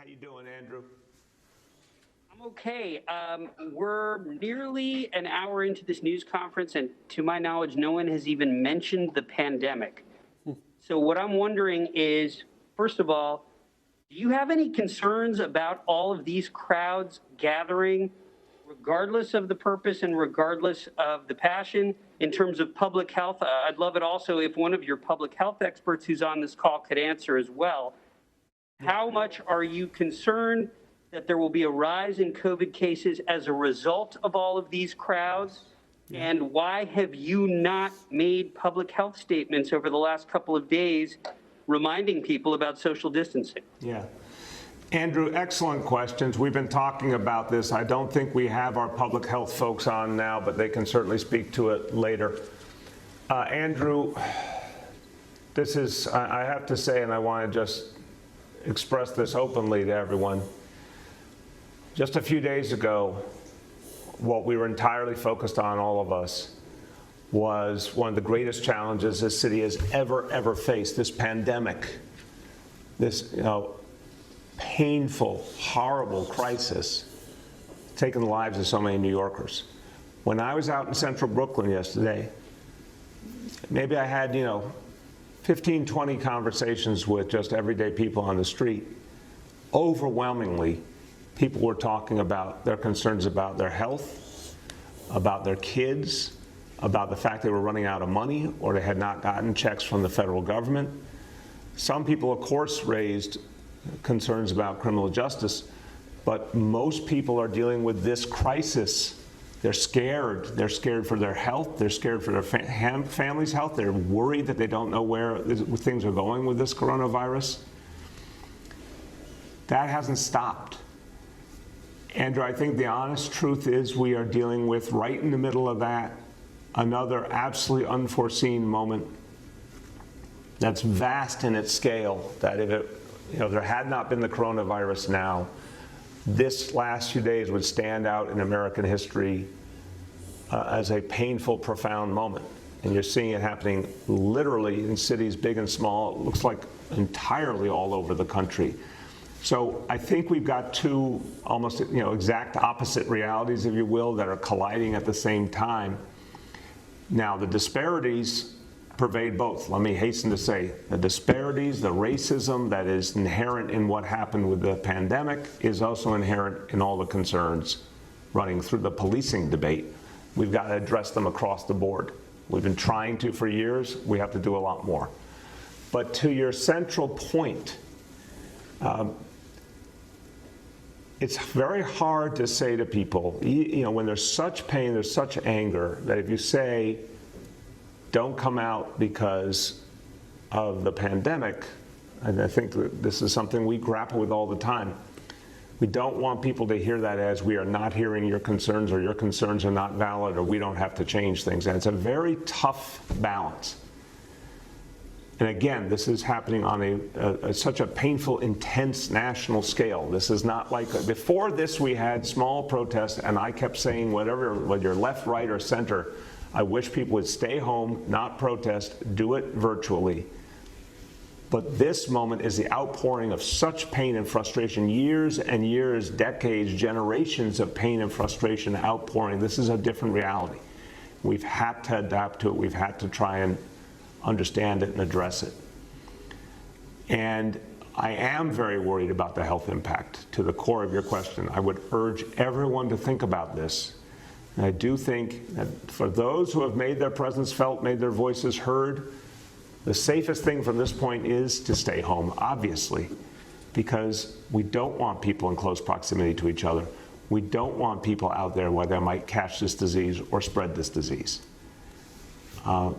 you doing, Andrew? I'm okay. We're nearly an hour into this news conference, and to my knowledge, no one has even mentioned the pandemic. So what I'm wondering is, first of all, do you have any concerns about all of these crowds gathering, regardless of the purpose and regardless of the passion, in terms of public health? I'd love it also if one of your public health experts who's on this call could answer as well. How much are you concerned that there will be a rise in COVID cases as a result of all of these crowds? And why have you not made public health statements over the last couple of days reminding people about social distancing? Yeah. Andrew, excellent questions. We've been talking about this. I don't think we have our public health folks on now, but they can certainly speak to it later. Andrew, this is, I have to say, and I want to just express this openly to everyone. Just a few days ago, what we were entirely focused on, all of us, was one of the greatest challenges this city has ever faced, this pandemic, this painful, horrible crisis taking the lives of so many New Yorkers. When I was out in central Brooklyn yesterday, maybe I had, 15, 20 conversations with just everyday people on the street. Overwhelmingly, people were talking about their concerns about their health, about their kids, about the fact they were running out of money or they had not gotten checks from the federal government. Some people, of course, raised concerns about criminal justice, but most people are dealing with this crisis. They're scared. They're scared for their health. They're scared for their family's health. They're worried that they don't know where things are going with this coronavirus. That hasn't stopped. Andrew, I think the honest truth is we are dealing with, right in the middle of that, another absolutely unforeseen moment that's vast in its scale, that if there had not been the coronavirus now, this last few days would stand out in American history as a painful, profound moment. And you're seeing it happening literally in cities big and small. It looks like entirely all over the country. So I think we've got two almost exact opposite realities, if you will, that are colliding at the same time. Now, the disparities pervade both. Let me hasten to say, the disparities, the racism that is inherent in what happened with the pandemic is also inherent in all the concerns running through the policing debate. We've got to address them across the board. We've been trying to for years. We have to do a lot more. But to your central point, it's very hard to say to people, when there's such pain, there's such anger, that if you say, don't come out because of the pandemic, and I think that this is something we grapple with all the time. We don't want people to hear that as we are not hearing your concerns, or your concerns are not valid, or we don't have to change things. And it's a very tough balance. And again, this is happening on such a painful, intense national scale. This is not like, before this we had small protests, and I kept saying, whether you're left, right, or center, I wish people would stay home, not protest, do it virtually. But this moment is the outpouring of such pain and frustration, years and years, decades, generations of pain and frustration outpouring. This is a different reality. We've had to adapt to it. We've had to try and understand it and address it. And I am very worried about the health impact. To the core of your question, I would urge everyone to think about this. And I do think that for those who have made their presence felt, made their voices heard, the safest thing from this point is to stay home, obviously, because we don't want people in close proximity to each other. We don't want people out there where they might catch this disease or spread this disease. And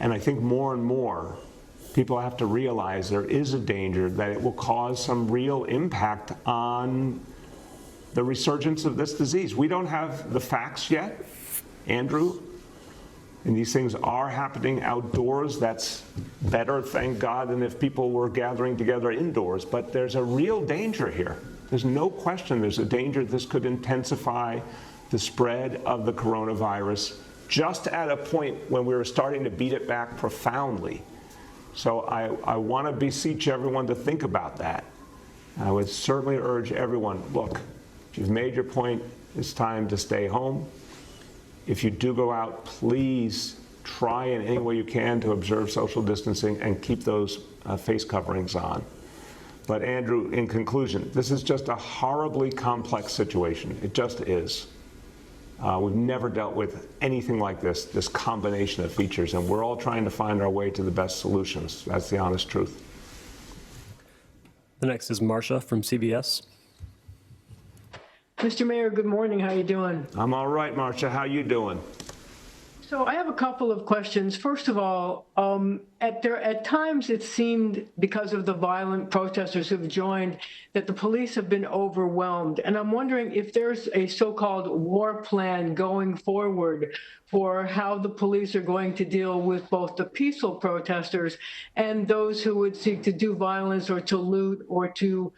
I think more and more people have to realize there is a danger that it will cause some real impact on the resurgence of this disease. We don't have the facts yet, Andrew, and these things are happening outdoors. That's better, thank God, than if people were gathering together indoors. But there's a real danger here. There's no question there's a danger this could intensify the spread of the coronavirus just at a point when we were starting to beat it back profoundly. So I want to beseech everyone to think about that. I would certainly urge everyone, look, if you've made your point, it's time to stay home. If you do go out, please try in any way you can to observe social distancing and keep those face coverings on. But Andrew, in conclusion, this is just a horribly complex situation. It just is. We've never dealt with anything like this combination of features, and we're all trying to find our way to the best solutions. That's the honest truth. The next is Marcia from CBS. Mr. Mayor, good morning. How you doing? I'm all right, Marcia. How you doing? So I have a couple of questions. First of all, at times it seemed, because of the violent protesters who've joined, that the police have been overwhelmed. And I'm wondering if there's a so-called war plan going forward for how the police are going to deal with both the peaceful protesters and those who would seek to do violence or to loot or to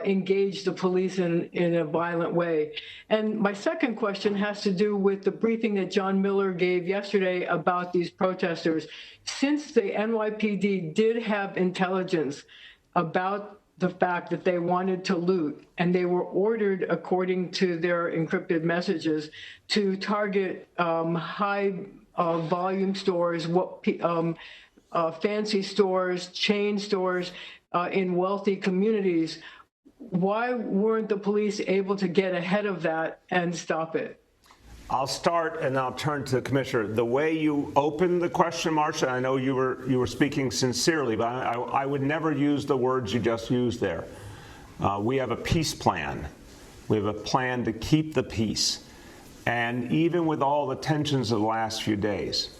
engage the police in a violent way. And my second question has to do with the briefing that John Miller gave yesterday about these protesters. Since the NYPD did have intelligence about the fact that they wanted to loot, and they were ordered, according to their encrypted messages, to target high volume stores, fancy stores, chain stores in wealthy communities, why weren't the police able to get ahead of that and stop it? I'll start and I'll turn to the Commissioner. The way you opened the question, Marcia, I know you were speaking sincerely, but I would never use the words you just used there. We have a peace plan. We have a plan to keep the peace. And even with all the tensions of the last few days,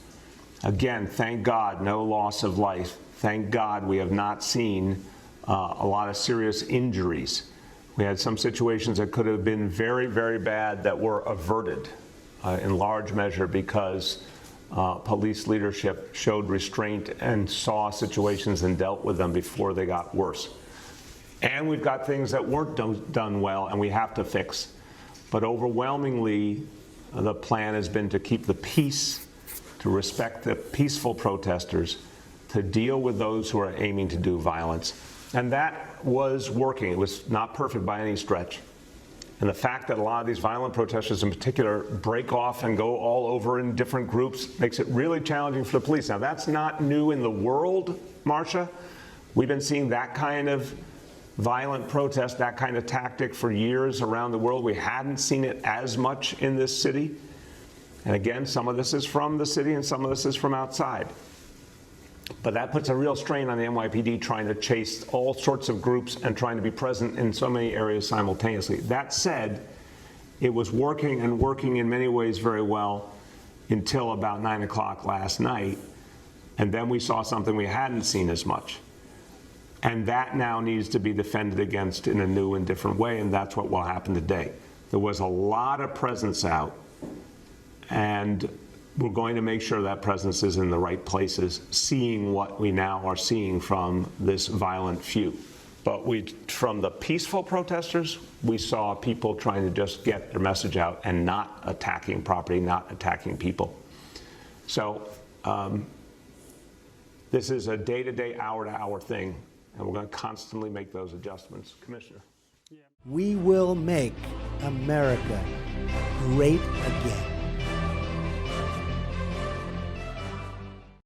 again, thank God, no loss of life. Thank God we have not seen a lot of serious injuries. We had some situations that could have been very, very bad that were averted in large measure because police leadership showed restraint and saw situations and dealt with them before they got worse. And we've got things that weren't done well and we have to fix. But overwhelmingly, the plan has been to keep the peace, to respect the peaceful protesters, to deal with those who are aiming to do violence. And that was working. It was not perfect by any stretch. And the fact that a lot of these violent protesters in particular break off and go all over in different groups makes it really challenging for the police. Now, that's not new in the world, Marcia. We've been seeing that kind of violent protest, that kind of tactic for years around the world. We hadn't seen it as much in this city. And again, some of this is from the city and some of this is from outside. But that puts a real strain on the NYPD trying to chase all sorts of groups and trying to be present in so many areas simultaneously. That said, it was working and working in many ways very well until about 9 o'clock last night. And then we saw something we hadn't seen as much. And that now needs to be defended against in a new and different way, and that's what will happen today. There was a lot of presence out, and we're going to make sure that presence is in the right places, seeing what we now are seeing from this violent few. But from the peaceful protesters, we saw people trying to just get their message out and not attacking property, not attacking people. So this is a day-to-day, hour-to-hour thing, and we're going to constantly make those adjustments. Commissioner. We will make America great again.